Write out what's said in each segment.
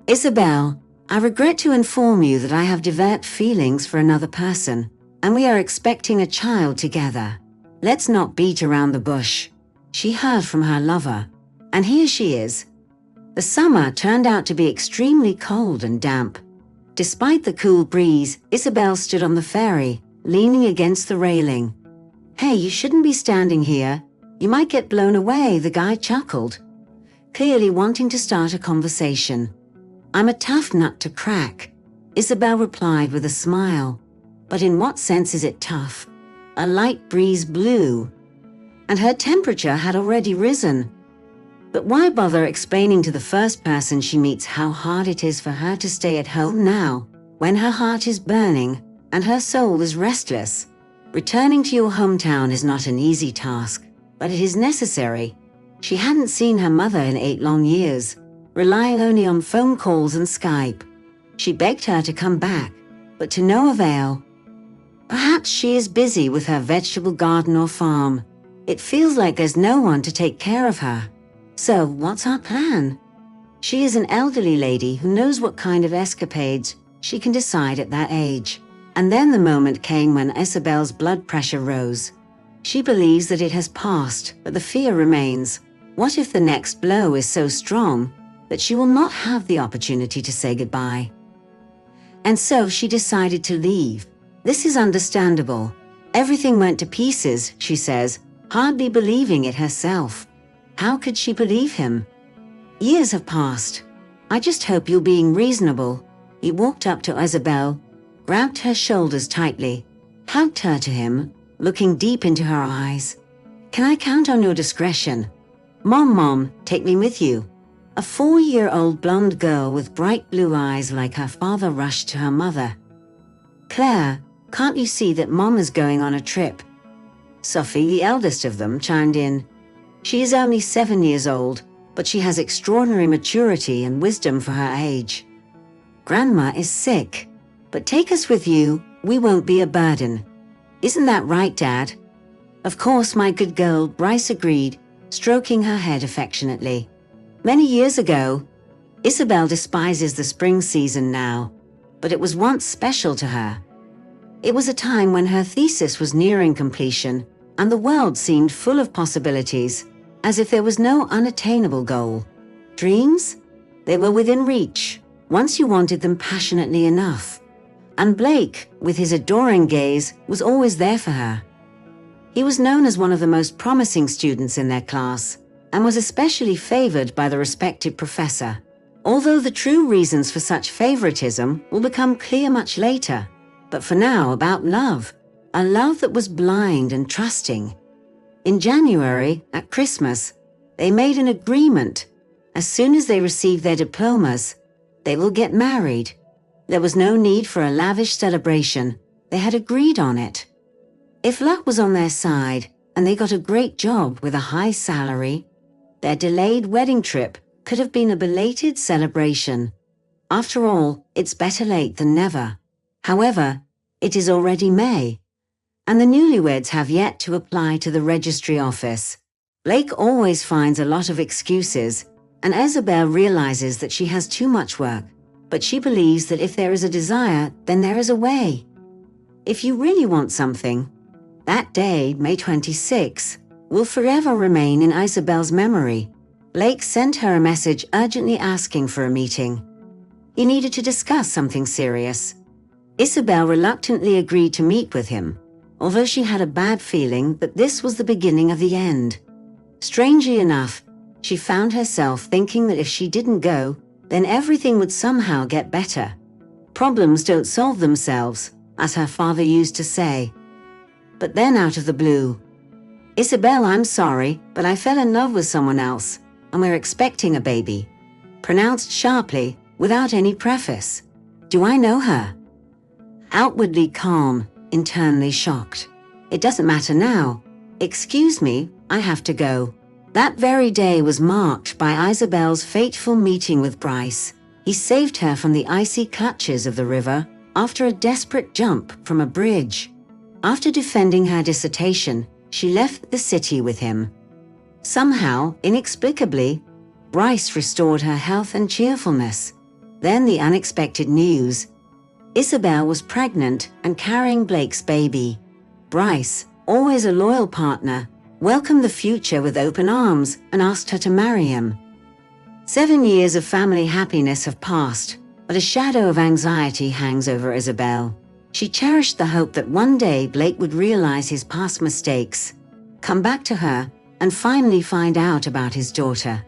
Isabel, I regret to inform you that I have developed feelings for another person, and we are expecting a child together. Let's not beat around the bush. She heard from her lover, and here she is. The summer turned out to be extremely cold and damp. Despite the cool breeze, Isabel stood on the ferry, leaning against the railing. "Hey, you shouldn't be standing here. You might get blown away," the guy chuckled, clearly wanting to start a conversation. "I'm a tough nut to crack," Isabel replied with a smile. "But in what sense is it tough?" A light breeze blew, and her temperature had already risen. But why bother explaining to the first person she meets how hard it is for her to stay at home now, when her heart is burning and her soul is restless? Returning to your hometown is not an easy task, but it is necessary. She hadn't seen her mother in 8 long years, relying only on phone calls and Skype. She begged her to come back, but to no avail. Perhaps she is busy with her vegetable garden or farm. It feels like there's no one to take care of her. So, what's our plan? She is an elderly lady who knows what kind of escapades she can decide at that age. And then the moment came when Isabel's blood pressure rose. She believes that it has passed, but the fear remains. What if the next blow is so strong that she will not have the opportunity to say goodbye? And so she decided to leave. This is understandable. Everything went to pieces, she says, hardly believing it herself. How could she believe him? Years have passed. I just hope you're being reasonable. He walked up to Isabel, grabbed her shoulders tightly, hugged her to him, looking deep into her eyes. "Can I count on your discretion?" Mom, take me with you." A 4-year-old blonde girl with bright blue eyes like her father rushed to her mother. "Claire, can't you see that Mom is going on a trip?" Sophie, the eldest of them, chimed in. She is only 7 years old, but she has extraordinary maturity and wisdom for her age. "Grandma is sick, but take us with you, we won't be a burden. Isn't that right, Dad?" "Of course, my good girl," Bryce agreed, stroking her head affectionately. Many years ago, Isabel despises the spring season now, but it was once special to her. It was a time when her thesis was nearing completion, and the world seemed full of possibilities, as if there was no unattainable goal. Dreams? They were within reach, once you wanted them passionately enough. And Blake, with his adoring gaze, was always there for her. He was known as one of the most promising students in their class, and was especially favored by the respected professor. Although the true reasons for such favoritism will become clear much later. But for now, about love. A love that was blind and trusting. In January, at Christmas, they made an agreement. As soon as they receive their diplomas, they will get married. There was no need for a lavish celebration. They had agreed on it. If luck was on their side, and they got a great job with a high salary, their delayed wedding trip could have been a belated celebration. After all, it's better late than never. However, it is already May, and the newlyweds have yet to apply to the registry office. Blake always finds a lot of excuses, and Isabel realizes that she has too much work, but she believes that if there is a desire, then there is a way. If you really want something, that day, May 26, will forever remain in Isabel's memory. Blake sent her a message urgently asking for a meeting. He needed to discuss something serious. Isabel reluctantly agreed to meet with him, although she had a bad feeling that this was the beginning of the end. Strangely enough, she found herself thinking that if she didn't go, then everything would somehow get better. Problems don't solve themselves, as her father used to say. But then out of the blue, "Isabel, I'm sorry, but I fell in love with someone else, and we're expecting a baby." Pronounced sharply, without any preface. "Do I know her?" Outwardly calm, internally shocked. "It doesn't matter now. Excuse me, I have to go." That very day was marked by Isabel's fateful meeting with Bryce. He saved her from the icy clutches of the river after a desperate jump from a bridge. After defending her dissertation, she left the city with him. Somehow, inexplicably, Bryce restored her health and cheerfulness. Then the unexpected news. Isabel was pregnant and carrying Blake's baby. Bryce, always a loyal partner, welcomed the future with open arms and asked her to marry him. 7 years of family happiness have passed, but a shadow of anxiety hangs over Isabel. She cherished the hope that one day Blake would realize his past mistakes, come back to her, and finally find out about his daughter.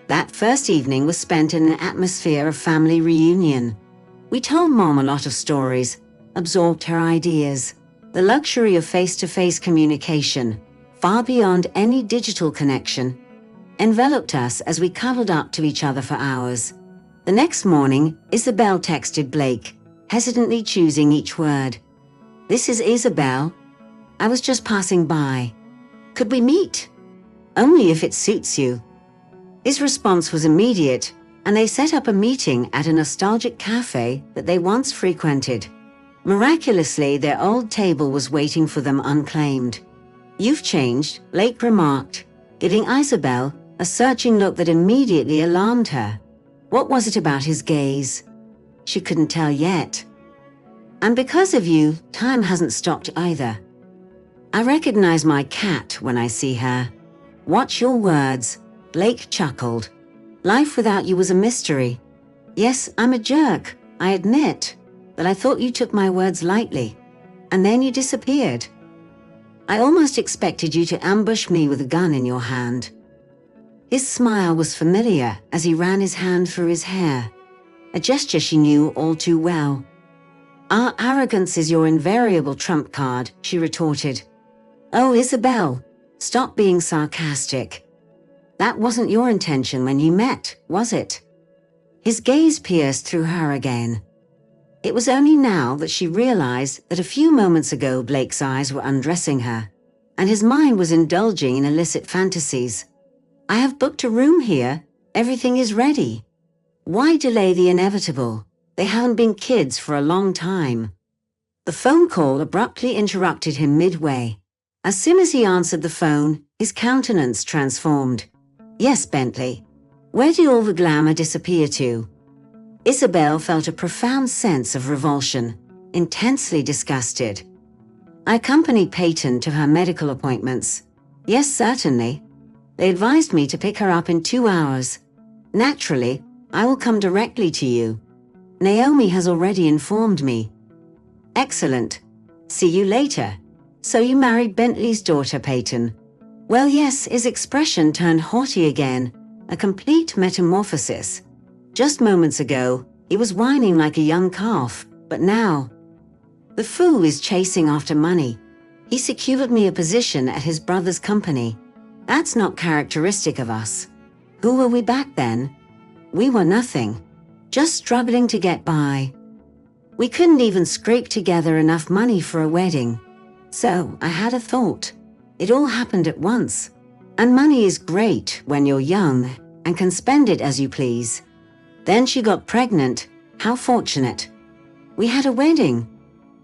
That first evening was spent in an atmosphere of family reunion. We told Mom a lot of stories, absorbed her ideas. The luxury of face-to-face communication, far beyond any digital connection, enveloped us as we cuddled up to each other for hours. The next morning, Isabel texted Blake, hesitantly choosing each word. "This is Isabel. I was just passing by. Could we meet? Only if it suits you." His response was immediate, and they set up a meeting at a nostalgic cafe that they once frequented. Miraculously, their old table was waiting for them unclaimed. "You've changed," Blake remarked, giving Isabel a searching look that immediately alarmed her. What was it about his gaze? She couldn't tell yet. "And because of you, time hasn't stopped either. I recognize my cat when I see her." "Watch your words," Blake chuckled. "Life without you was a mystery. Yes, I'm a jerk, I admit, but I thought you took my words lightly. And then you disappeared. I almost expected you to ambush me with a gun in your hand." His smile was familiar as he ran his hand through his hair, a gesture she knew all too well. "Our arrogance is your invariable trump card," she retorted. "Oh, Isabel, stop being sarcastic. That wasn't your intention when you met, was it?" His gaze pierced through her again. It was only now that she realized that a few moments ago Blake's eyes were undressing her, and his mind was indulging in illicit fantasies. "I have booked a room here. Everything is ready. Why delay the inevitable? They haven't been kids for a long time." The phone call abruptly interrupted him midway. As soon as he answered the phone, his countenance transformed. "Yes, Bentley. Where did all the glamour disappear to?" Isabel felt a profound sense of revulsion, intensely disgusted. "I accompanied Peyton to her medical appointments." "Yes, certainly. They advised me to pick her up in 2 hours. Naturally, I will come directly to you. Naomi has already informed me." "Excellent. See you later. So you married Bentley's daughter, Peyton?" "Well, yes," his expression turned haughty again, a complete metamorphosis. Just moments ago, he was whining like a young calf, but now... "The fool is chasing after money. He secured me a position at his brother's company. That's not characteristic of us. Who were we back then? We were nothing, just struggling to get by. We couldn't even scrape together enough money for a wedding. So I had a thought. It all happened at once. And money is great when you're young and can spend it as you please. Then she got pregnant. How fortunate. We had a wedding.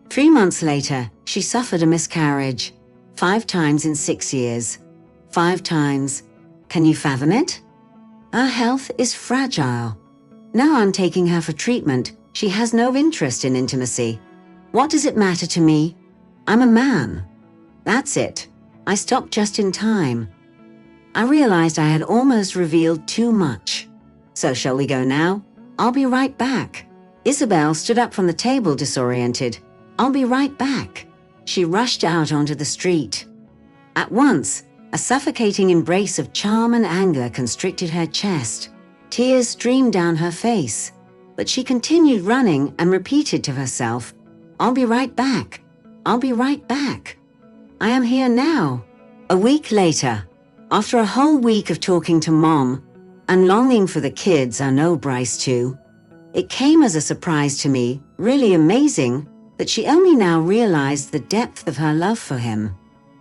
3 months later, she suffered a miscarriage. 5 times in 6 years. 5 times. Can you fathom it? Her health is fragile. Now I'm taking her for treatment. She has no interest in intimacy. What does it matter to me? I'm a man. That's it. I stopped just in time. I realized I had almost revealed too much. So shall we go now? I'll be right back." Isabel stood up from the table disoriented. "I'll be right back." She rushed out onto the street. At once, a suffocating embrace of charm and anger constricted her chest. Tears streamed down her face. But she continued running and repeated to herself, "I'll be right back. I'll be right back. I am here now." A week later, after a whole week of talking to Mom and longing for the kids, I know Bryce too, it came as a surprise to me, really amazing, that she only now realized the depth of her love for him.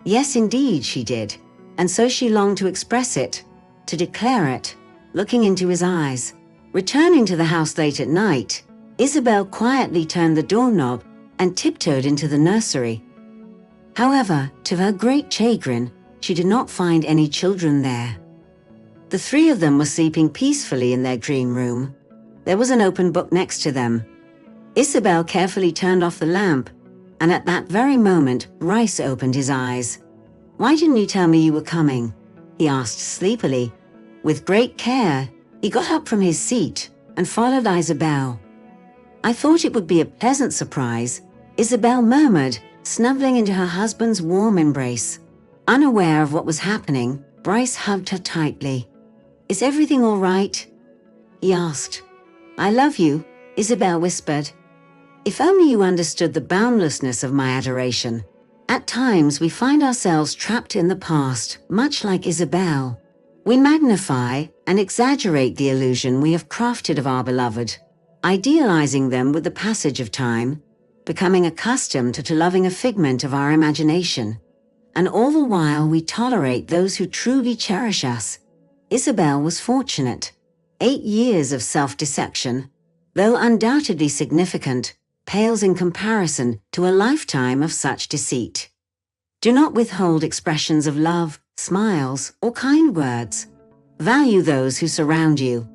Yes, indeed, she did. And so she longed to express it, to declare it, looking into his eyes. Returning to the house late at night, Isabel quietly turned the doorknob and tiptoed into the nursery. However, to her great chagrin, she did not find any children there. The 3 of them were sleeping peacefully in their dream room. There was an open book next to them. Isabel carefully turned off the lamp, and at that very moment, Bryce opened his eyes. "Why didn't you tell me you were coming?" he asked sleepily. With great care, he got up from his seat and followed Isabel. "I thought it would be a pleasant surprise," Isabel murmured, snuggling into her husband's warm embrace. Unaware of what was happening, Bryce hugged her tightly. "Is everything all right?" he asked. "I love you," Isabel whispered. If only you understood the boundlessness of my adoration. At times we find ourselves trapped in the past, much like Isabel. We magnify and exaggerate the illusion we have crafted of our beloved, idealizing them with the passage of time, becoming accustomed to loving a figment of our imagination. And all the while we tolerate those who truly cherish us. Isabel was fortunate. 8 years of self-deception, though undoubtedly significant, pales in comparison to a lifetime of such deceit. Do not withhold expressions of love, smiles, or kind words. Value those who surround you.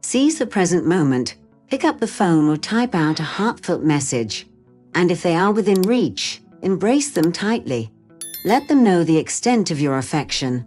Seize the present moment, pick up the phone or type out a heartfelt message. And if they are within reach, embrace them tightly. Let them know the extent of your affection.